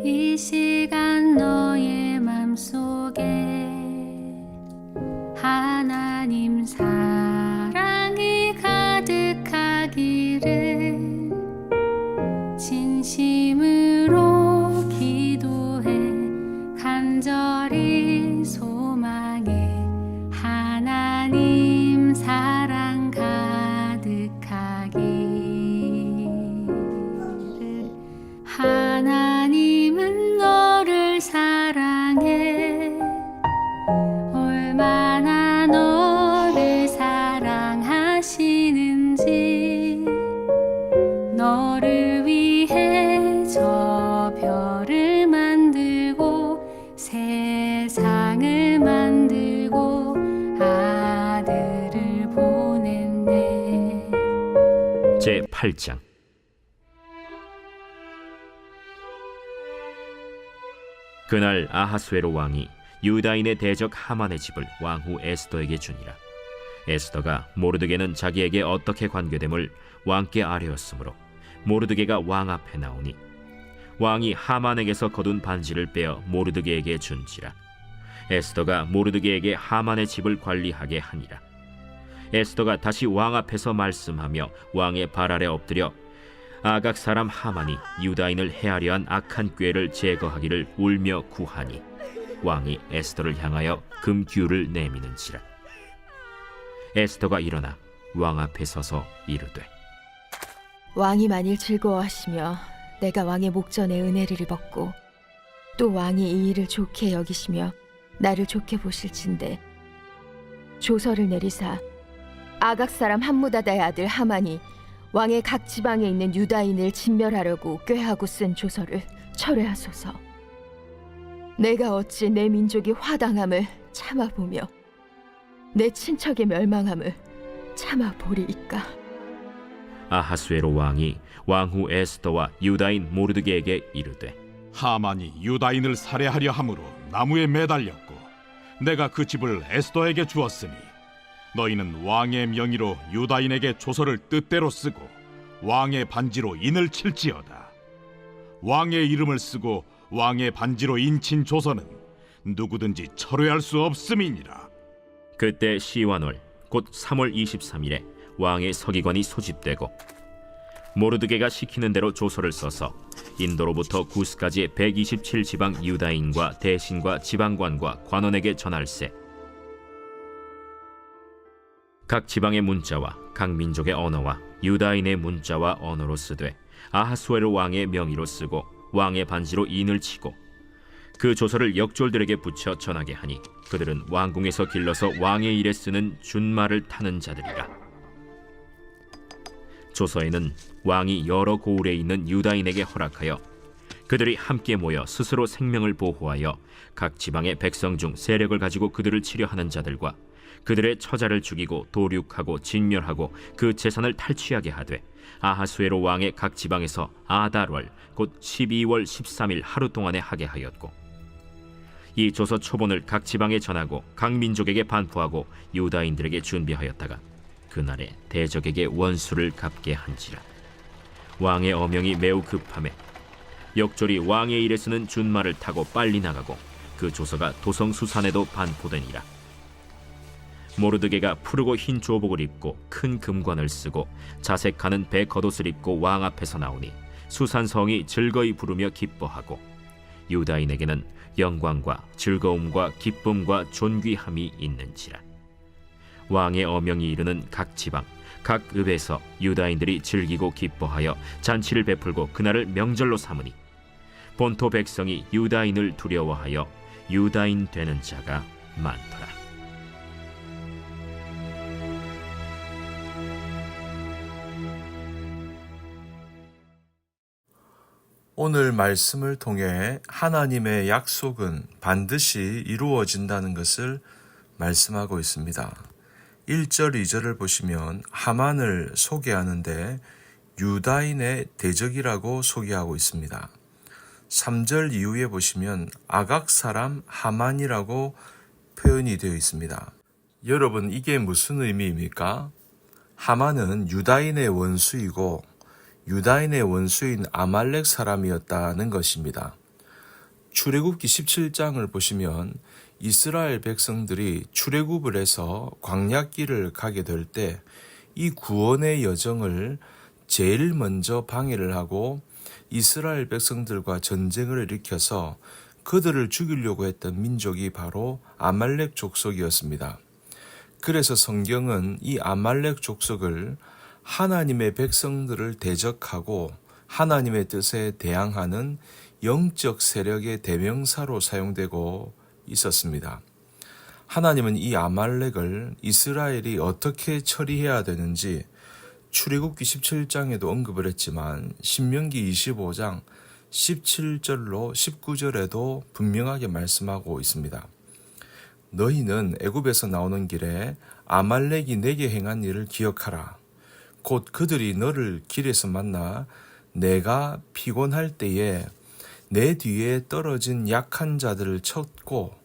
이 시간 너의 맘속에 하나님 사랑이 가득하기를 진심으로 기도해 간절히 소망해 하나님 사랑 가득하기를. 하나님은 너를 사랑해. 얼마나 너를 사랑하시는지. 너를 위해 저 별을 만들고 세상을 만들고 아들을 보냈네. 제8장. 그날 아하수에로 왕이 유다인의 대적 하만의 집을 왕후 에스더에게 주니라. 에스더가 모르드게는 자기에게 어떻게 관계됨을 왕께 아뢰었으므로 모르드게가 왕 앞에 나오니 왕이 하만에게서 거둔 반지를 빼어 모르드게에게 준지라. 에스더가 모르드게에게 하만의 집을 관리하게 하니라. 에스더가 다시 왕 앞에서 말씀하며 왕의 발 아래 엎드려 아각 사람 하만이 유다인을 해하려 한 악한 꾀를 제거하기를 울며 구하니 왕이 에스더를 향하여 금규를 내미는지라. 에스더가 일어나 왕 앞에 서서 이르되, 왕이 만일 즐거워하시며 내가 왕의 목전에 은혜를 입었고 또 왕이 이 일을 좋게 여기시며 나를 좋게 보실진대 조서를 내리사 아각 사람 함무다다의 아들 하만이 왕의 각 지방에 있는 유다인을 진멸하려고 꾀하고 쓴 조서를 철회하소서. 내가 어찌 내 민족이 화당함을 참아보며 내 친척의 멸망함을 참아보리이까. 아하수에로 왕이 왕후 에스더와 유다인 모르드게에게 이르되, 하만이 유다인을 살해하려 함으로 나무에 매달렸고 내가 그 집을 에스더에게 주었으니 너희는 왕의 명의로 유다인에게 조서를 뜻대로 쓰고 왕의 반지로 인을 칠지어다. 왕의 이름을 쓰고 왕의 반지로 인친 조서는 누구든지 철회할 수 없음이니라. 그때 시완월 곧 3월 23일에 왕의 서기관이 소집되고 모르드게가 시키는 대로 조서를 써서 인도로부터 구스까지의 127지방 유다인과 대신과 지방관과 관원에게 전할세. 각 지방의 문자와 각 민족의 언어와 유다인의 문자와 언어로 쓰되 아하수에로 왕의 명의로 쓰고 왕의 반지로 인을 치고 그 조서를 역졸들에게 붙여 전하게 하니 그들은 왕궁에서 길러서 왕의 일에 쓰는 준말을 타는 자들이라. 조서에는 왕이 여러 고을에 있는 유다인에게 허락하여 그들이 함께 모여 스스로 생명을 보호하여 각 지방의 백성 중 세력을 가지고 그들을 치려하는 자들과 그들의 처자를 죽이고 도륙하고 진멸하고 그 재산을 탈취하게 하되 아하수에로 왕의 각 지방에서 아달월 곧 12월 13일 하루 동안에 하게 하였고, 이 조서 초본을 각 지방에 전하고 각 민족에게 반포하고 유다인들에게 준비하였다가 그날에 대적에게 원수를 갚게 한지라. 왕의 어명이 매우 급함에 역졸이 왕의 일에 쓰는 준말을 타고 빨리 나가고 그 조서가 도성수산에도 반포되니라. 모르드게가 푸르고 흰 조복을 입고 큰 금관을 쓰고 자색하는 배 겉옷을 입고 왕 앞에서 나오니 수산성이 즐거이 부르며 기뻐하고 유다인에게는 영광과 즐거움과 기쁨과 존귀함이 있는지라. 왕의 어명이 이르는 각 지방 각 읍에서 유다인들이 즐기고 기뻐하여 잔치를 베풀고 그날을 명절로 삼으니 본토 백성이 유다인을 두려워하여 유다인 되는 자가 많더라. 오늘 말씀을 통해 하나님의 약속은 반드시 이루어진다는 것을 말씀하고 있습니다. 1절, 2절을 보시면 하만을 소개하는데 유다인의 대적이라고 소개하고 있습니다. 3절 이후에 보시면 아각 사람 하만이라고 표현이 되어 있습니다. 여러분, 이게 무슨 의미입니까? 하만은 유다인의 원수이고 유다인의 원수인 아말렉 사람이었다는 것입니다. 출애굽기 17장을 보시면 이스라엘 백성들이 출애굽을 해서 광야길을 가게 될 때 이 구원의 여정을 제일 먼저 방해를 하고 이스라엘 백성들과 전쟁을 일으켜서 그들을 죽이려고 했던 민족이 바로 아말렉 족속이었습니다. 그래서 성경은 이 아말렉 족속을 하나님의 백성들을 대적하고 하나님의 뜻에 대항하는 영적 세력의 대명사로 사용되고 있었습니다. 하나님은 이 아말렉을 이스라엘이 어떻게 처리해야 되는지 출애굽기 17장에도 언급을 했지만 신명기 25장 17절로 19절에도 분명하게 말씀하고 있습니다. 너희는 애굽에서 나오는 길에 아말렉이 내게 행한 일을 기억하라. 곧 그들이 너를 길에서 만나 내가 피곤할 때에 내 뒤에 떨어진 약한 자들을 쳤고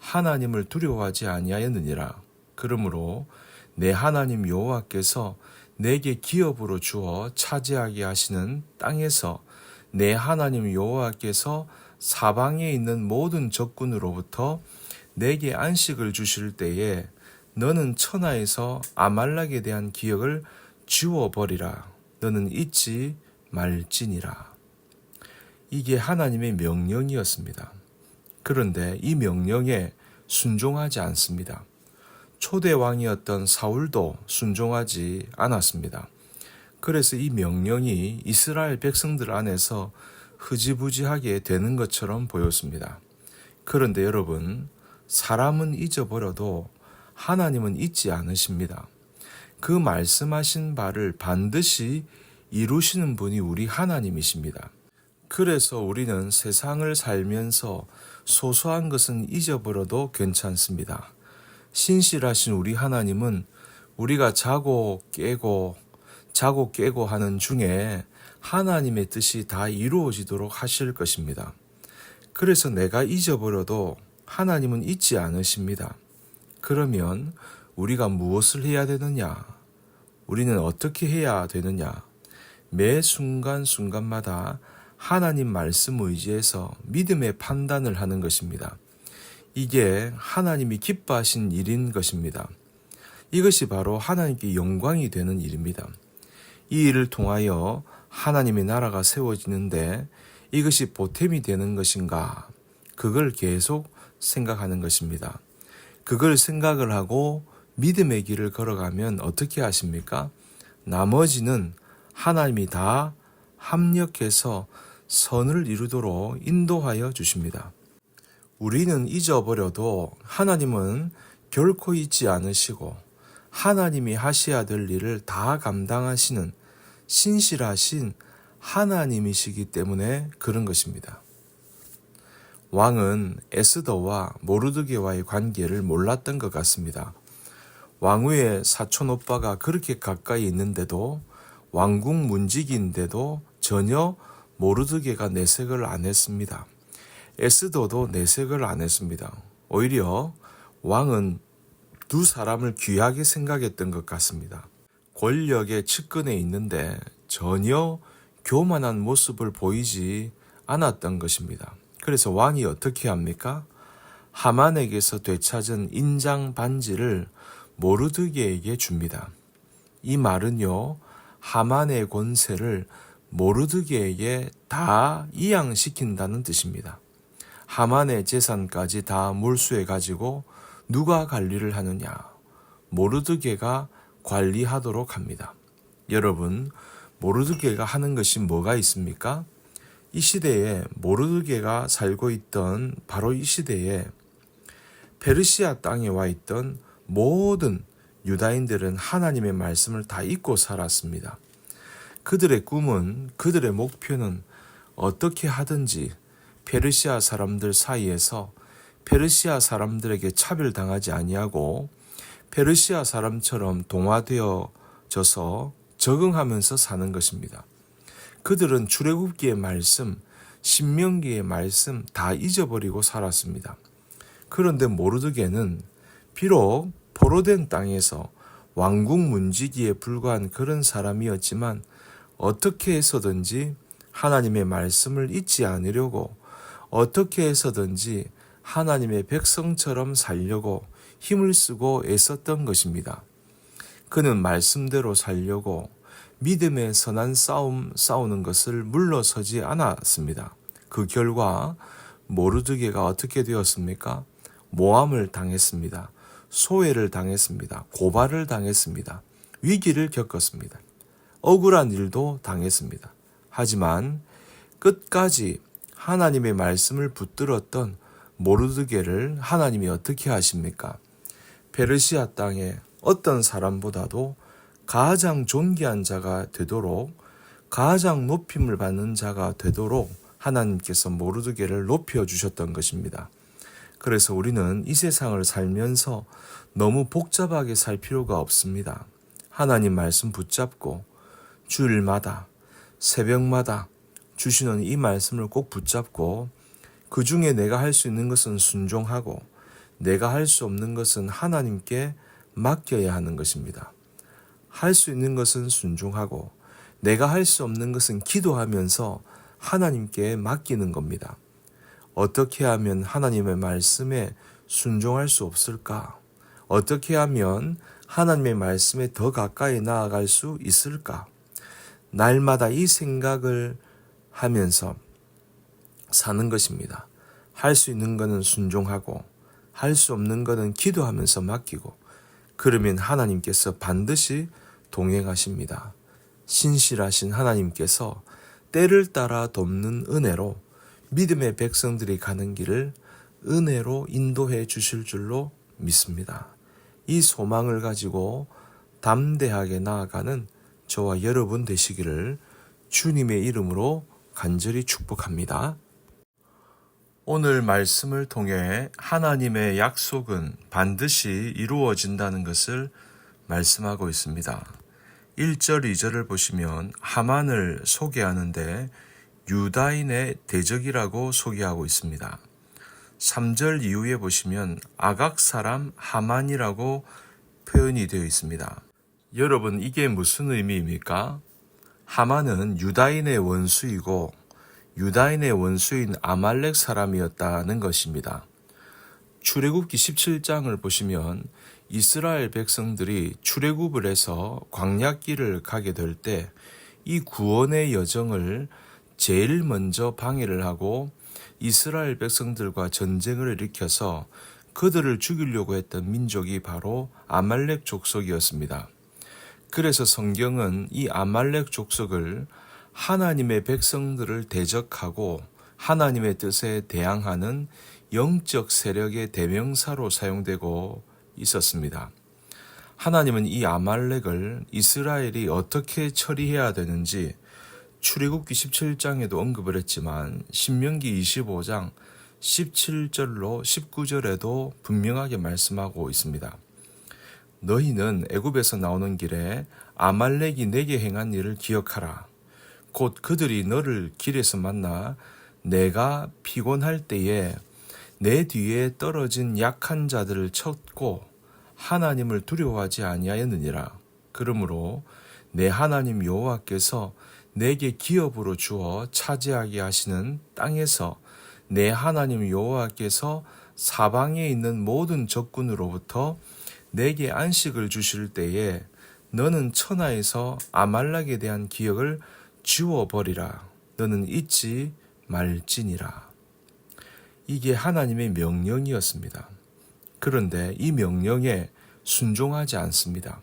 하나님을 두려워하지 아니하였느니라. 그러므로 내 하나님 여호와께서 내게 기업으로 주어 차지하게 하시는 땅에서 내 하나님 여호와께서 사방에 있는 모든 적군으로부터 내게 안식을 주실 때에 너는 천하에서 아말렉에 대한 기억을 지워버리라. 너는 잊지 말지니라. 이게 하나님의 명령이었습니다. 그런데 이 명령에 순종하지 않습니다. 초대 왕이었던 사울도 순종하지 않았습니다. 그래서 이 명령이 이스라엘 백성들 안에서 흐지부지하게 되는 것처럼 보였습니다. 그런데 여러분, 사람은 잊어버려도 하나님은 잊지 않으십니다. 그 말씀하신 바를 반드시 이루시는 분이 우리 하나님이십니다. 그래서 우리는 세상을 살면서 소소한 것은 잊어버려도 괜찮습니다. 신실하신 우리 하나님은 우리가 자고 깨고 하는 중에 하나님의 뜻이 다 이루어지도록 하실 것입니다. 그래서 내가 잊어버려도 하나님은 잊지 않으십니다. 그러면 우리가 무엇을 해야 되느냐? 우리는 어떻게 해야 되느냐? 매 순간순간마다 하나님 말씀 의지해서 믿음의 판단을 하는 것입니다. 이게 하나님이 기뻐하신 일인 것입니다. 이것이 바로 하나님께 영광이 되는 일입니다. 이 일을 통하여 하나님의 나라가 세워지는데 이것이 보탬이 되는 것인가? 그걸 계속 생각하는 것입니다. 그걸 생각을 하고 믿음의 길을 걸어가면 어떻게 하십니까? 나머지는 하나님이 다 합력해서 선을 이루도록 인도하여 주십니다. 우리는 잊어버려도 하나님은 결코 잊지 않으시고 하나님이 하셔야 될 일을 다 감당하시는 신실하신 하나님이시기 때문에 그런 것입니다. 왕은 에스더와 모르드게와의 관계를 몰랐던 것 같습니다. 왕후의 사촌 오빠가 그렇게 가까이 있는데도 왕궁 문직인데도 전혀 모르드게가 내색을 안 했습니다. 에스더도 내색을 안 했습니다. 오히려 왕은 두 사람을 귀하게 생각했던 것 같습니다. 권력의 측근에 있는데 전혀 교만한 모습을 보이지 않았던 것입니다. 그래서 왕이 어떻게 합니까? 하만에게서 되찾은 인장 반지를 모르드게에게 줍니다. 이 말은요, 하만의 권세를 모르드게에게 다 이양시킨다는 뜻입니다. 하만의 재산까지 다 몰수해 가지고 누가 관리를 하느냐? 모르드게가 관리하도록 합니다. 여러분, 모르드게가 하는 것이 뭐가 있습니까? 이 시대에 모르드게가 살고 있던 바로 이 시대에 페르시아 땅에 와 있던 모든 유다인들은 하나님의 말씀을 다 잊고 살았습니다. 그들의 꿈은, 그들의 목표는 어떻게 하든지 페르시아 사람들 사이에서 페르시아 사람들에게 차별당하지 아니하고 페르시아 사람처럼 동화되어져서 적응하면서 사는 것입니다. 그들은 출애굽기의 말씀, 신명기의 말씀 다 잊어버리고 살았습니다. 그런데 모르드게는 비록 포로된 땅에서 왕궁 문지기에 불과한 그런 사람이었지만 어떻게 해서든지 하나님의 말씀을 잊지 않으려고 어떻게 해서든지 하나님의 백성처럼 살려고 힘을 쓰고 애썼던 것입니다. 그는 말씀대로 살려고 믿음의 선한 싸우는 것을 물러서지 않았습니다. 그 결과 모르드게가 어떻게 되었습니까? 모함을 당했습니다. 소외를 당했습니다. 고발을 당했습니다. 위기를 겪었습니다. 억울한 일도 당했습니다. 하지만 끝까지 하나님의 말씀을 붙들었던 모르드게를 하나님이 어떻게 하십니까? 페르시아 땅에 어떤 사람보다도 가장 존귀한 자가 되도록, 가장 높임을 받는 자가 되도록 하나님께서 모르드게를 높여주셨던 것입니다. 그래서 우리는 이 세상을 살면서 너무 복잡하게 살 필요가 없습니다. 하나님 말씀 붙잡고 주일마다, 새벽마다 주시는 이 말씀을 꼭 붙잡고 그 중에 내가 할 수 있는 것은 순종하고 내가 할 수 없는 것은 하나님께 맡겨야 하는 것입니다. 할 수 있는 것은 순종하고 내가 할 수 없는 것은 기도하면서 하나님께 맡기는 겁니다. 어떻게 하면 하나님의 말씀에 순종할 수 없을까? 어떻게 하면 하나님의 말씀에 더 가까이 나아갈 수 있을까? 날마다 이 생각을 하면서 사는 것입니다. 할 수 있는 것은 순종하고 할 수 없는 것은 기도하면서 맡기고 그러면 하나님께서 반드시 동행하십니다. 신실하신 하나님께서 때를 따라 돕는 은혜로 믿음의 백성들이 가는 길을 은혜로 인도해 주실 줄로 믿습니다. 이 소망을 가지고 담대하게 나아가는 저와 여러분 되시기를 주님의 이름으로 간절히 축복합니다. 오늘 말씀을 통해 하나님의 약속은 반드시 이루어진다는 것을 말씀하고 있습니다. 1절, 2절을 보시면 하만을 소개하는데 유다인의 대적이라고 소개하고 있습니다. 3절 이후에 보시면 아각 사람 하만이라고 표현이 되어 있습니다. 여러분, 이게 무슨 의미입니까? 하만은 유다인의 원수이고 유다인의 원수인 아말렉 사람이었다는 것입니다. 출애굽기 17장을 보시면 이스라엘 백성들이 출애굽을 해서 광야길을 가게 될 때 이 구원의 여정을 제일 먼저 방해를 하고 이스라엘 백성들과 전쟁을 일으켜서 그들을 죽이려고 했던 민족이 바로 아말렉 족속이었습니다. 그래서 성경은 이 아말렉 족속을 하나님의 백성들을 대적하고 하나님의 뜻에 대항하는 영적 세력의 대명사로 사용되고 있었습니다. 하나님은 이 아말렉을 이스라엘이 어떻게 처리해야 되는지 출애굽기 17장에도 언급을 했지만 신명기 25장 17절로 19절에도 분명하게 말씀하고 있습니다. 너희는 애굽에서 나오는 길에 아말렉이 내게 행한 일을 기억하라. 곧 그들이 너를 길에서 만나 내가 피곤할 때에 내 뒤에 떨어진 약한 자들을 쳤고 하나님을 두려워하지 아니하였느니라. 그러므로 내 하나님 여호와께서 내게 기업으로 주어 차지하게 하시는 땅에서 내 하나님 여호와께서 사방에 있는 모든 적군으로부터 내게 안식을 주실 때에 너는 천하에서 아말렉에 대한 기억을 지워버리라. 너는 잊지 말지니라. 이게 하나님의 명령이었습니다. 그런데 이 명령에 순종하지 않습니다.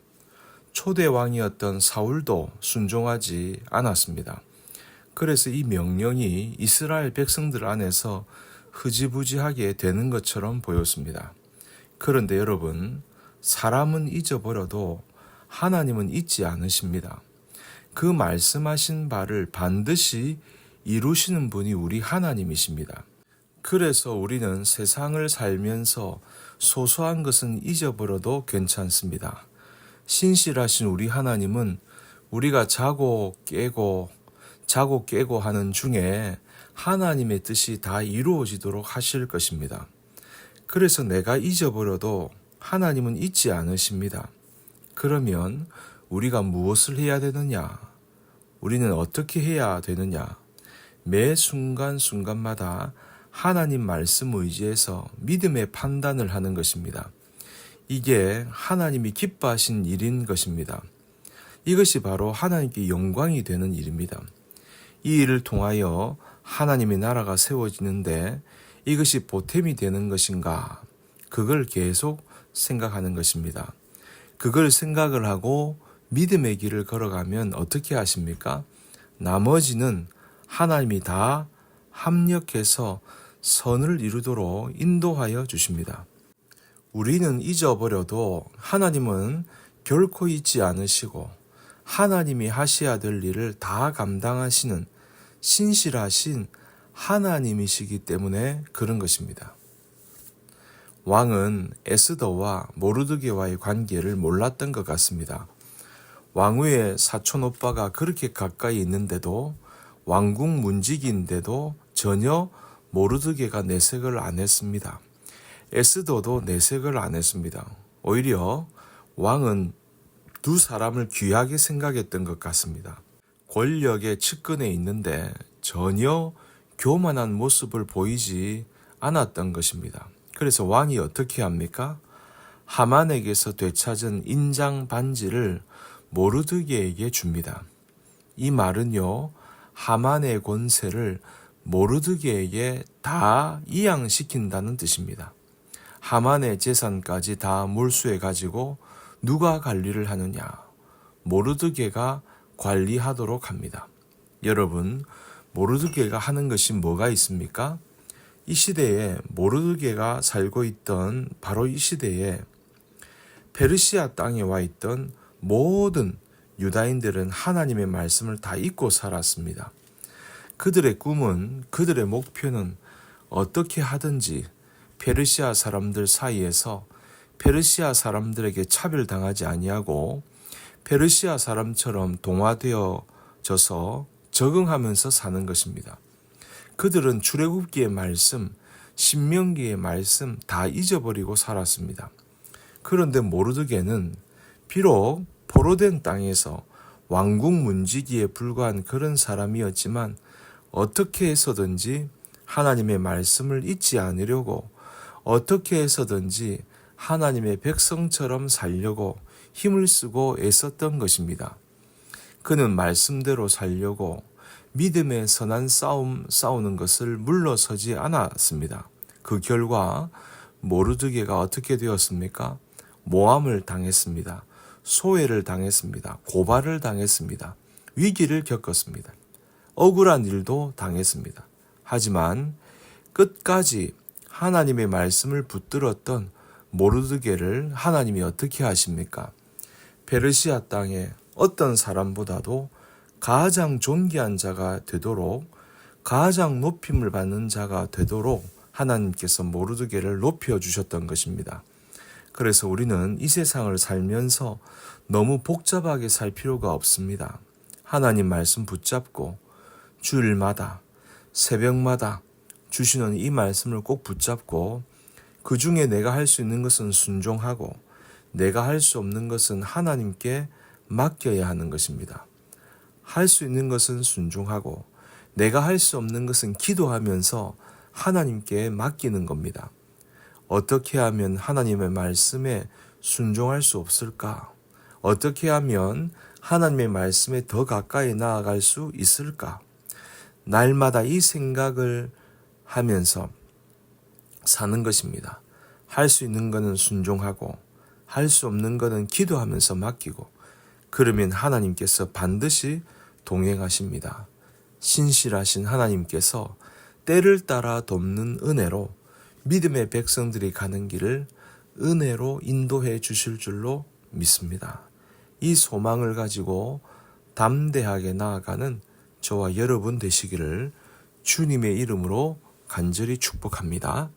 초대 왕이었던 사울도 순종하지 않았습니다. 그래서 이 명령이 이스라엘 백성들 안에서 흐지부지하게 되는 것처럼 보였습니다. 그런데 여러분, 사람은 잊어버려도 하나님은 잊지 않으십니다. 그 말씀하신 바를 반드시 이루시는 분이 우리 하나님이십니다. 그래서 우리는 세상을 살면서 소소한 것은 잊어버려도 괜찮습니다. 신실하신 우리 하나님은 우리가 자고 깨고 하는 중에 하나님의 뜻이 다 이루어지도록 하실 것입니다. 그래서 내가 잊어버려도 하나님은 잊지 않으십니다. 그러면 우리가 무엇을 해야 되느냐? 우리는 어떻게 해야 되느냐? 매 순간순간마다 하나님 말씀 의지해서 믿음의 판단을 하는 것입니다. 이게 하나님이 기뻐하신 일인 것입니다. 이것이 바로 하나님께 영광이 되는 일입니다. 이 일을 통하여 하나님의 나라가 세워지는데 이것이 보탬이 되는 것인가? 그걸 계속 생각하는 것입니다. 그걸 생각을 하고 믿음의 길을 걸어가면 어떻게 하십니까? 나머지는 하나님이 다 합력해서 선을 이루도록 인도하여 주십니다. 우리는 잊어버려도 하나님은 결코 잊지 않으시고 하나님이 하셔야 될 일을 다 감당하시는 신실하신 하나님이시기 때문에 그런 것입니다. 왕은 에스더와 모르드게와의 관계를 몰랐던 것 같습니다. 왕후의 사촌 오빠가 그렇게 가까이 있는데도 왕궁 문직인데도 전혀 모르드게가 내색을 안 했습니다. 에스더도 내색을 안 했습니다. 오히려 왕은 두 사람을 귀하게 생각했던 것 같습니다. 권력의 측근에 있는데 전혀 교만한 모습을 보이지 않았던 것입니다. 그래서 왕이 어떻게 합니까? 하만에게서 되찾은 인장 반지를 모르드게에게 줍니다. 이 말은요, 하만의 권세를 모르드게에게 다 이양시킨다는 뜻입니다. 하만의 재산까지 다 몰수해 가지고 누가 관리를 하느냐? 모르드게가 관리하도록 합니다. 여러분, 모르드게가 하는 것이 뭐가 있습니까? 이 시대에 모르드게가 살고 있던 바로 이 시대에 페르시아 땅에 와 있던 모든 유다인들은 하나님의 말씀을 다 잊고 살았습니다. 그들의 꿈은, 그들의 목표는 어떻게 하든지 페르시아 사람들 사이에서 페르시아 사람들에게 차별당하지 아니하고 페르시아 사람처럼 동화되어져서 적응하면서 사는 것입니다. 그들은 출애굽기의 말씀, 신명기의 말씀 다 잊어버리고 살았습니다. 그런데 모르드게는 비록 포로된 땅에서 왕궁 문지기에 불과한 그런 사람이었지만 어떻게 해서든지 하나님의 말씀을 잊지 않으려고 어떻게 해서든지 하나님의 백성처럼 살려고 힘을 쓰고 애썼던 것입니다. 그는 말씀대로 살려고 믿음의 선한 싸움 싸우는 것을 물러서지 않았습니다. 그 결과 모르드게가 어떻게 되었습니까? 모함을 당했습니다. 소외를 당했습니다. 고발을 당했습니다. 위기를 겪었습니다. 억울한 일도 당했습니다. 하지만 끝까지 하나님의 말씀을 붙들었던 모르드게를 하나님이 어떻게 하십니까? 페르시아 땅에 어떤 사람보다도 가장 존귀한 자가 되도록, 가장 높임을 받는 자가 되도록 하나님께서 모르드게를 높여주셨던 것입니다. 그래서 우리는 이 세상을 살면서 너무 복잡하게 살 필요가 없습니다. 하나님 말씀 붙잡고 주일마다, 새벽마다 주시는 이 말씀을 꼭 붙잡고 그 중에 내가 할 수 있는 것은 순종하고 내가 할 수 없는 것은 하나님께 맡겨야 하는 것입니다. 할 수 있는 것은 순종하고 내가 할 수 없는 것은 기도하면서 하나님께 맡기는 겁니다. 어떻게 하면 하나님의 말씀에 순종할 수 없을까? 어떻게 하면 하나님의 말씀에 더 가까이 나아갈 수 있을까? 날마다 이 생각을 하면서 사는 것입니다. 할 수 있는 것은 순종하고 할 수 없는 것은 기도하면서 맡기고 그러면 하나님께서 반드시 동행하십니다. 신실하신 하나님께서 때를 따라 돕는 은혜로 믿음의 백성들이 가는 길을 은혜로 인도해 주실 줄로 믿습니다. 이 소망을 가지고 담대하게 나아가는 저와 여러분 되시기를 주님의 이름으로 간절히 축복합니다.